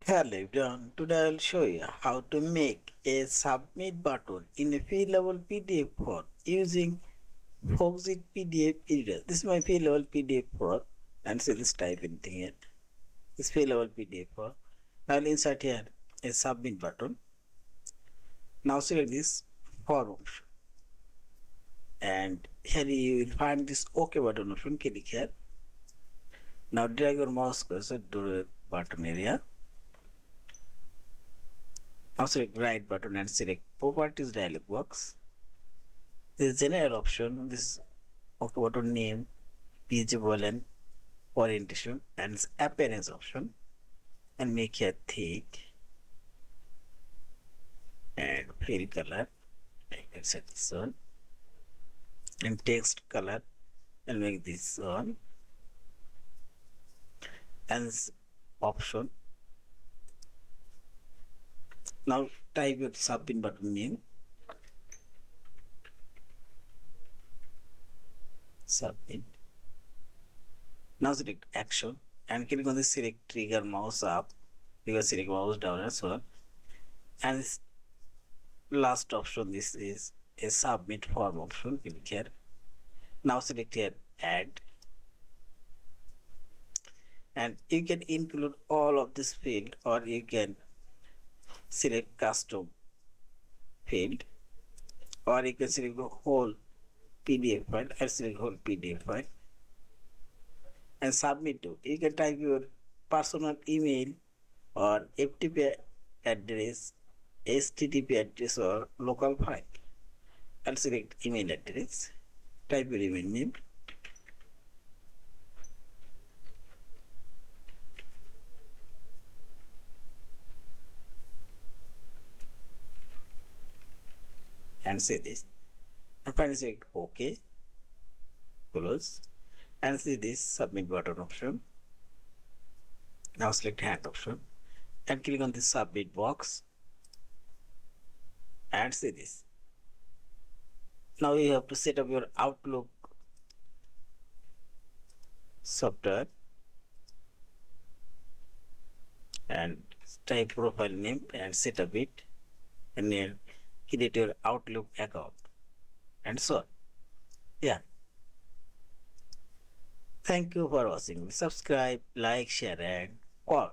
Hello everyone, today I will show you how to make a submit button in a fillable PDF form using Foxit PDF Editor. This is my fillable PDF form and so let's type anything here. This fillable PDF form. I will insert here a submit button. Now select this form option and here you will find this OK button option. Click here. Now drag your mouse cursor to the button area. Now select right button and select properties dialog box. This is general option. This OK button name, page and orientation and appearance option and make it thick and fill color. I can set this on and text color and make this on and this option. Now type your submit button name. Submit. Now select action and click on the select trigger mouse up, trigger select mouse down and so on. And this last option, this is a submit form option. Click here. Now select here add and you can include all of this field or you can select custom field or you can select the whole PDF file. I select whole PDF file and submit to. You can type your personal email or FTP address, HTTP address or local file. I'll select email address, type your email name and say this. And finally select OK, close and see this submit button option. Now select hand option and click on this submit box and see this. Now you have to set up your Outlook software and type profile name and set up it and then create your Outlook account and so on. Yeah. Thank you for watching. Subscribe, like, share and comment.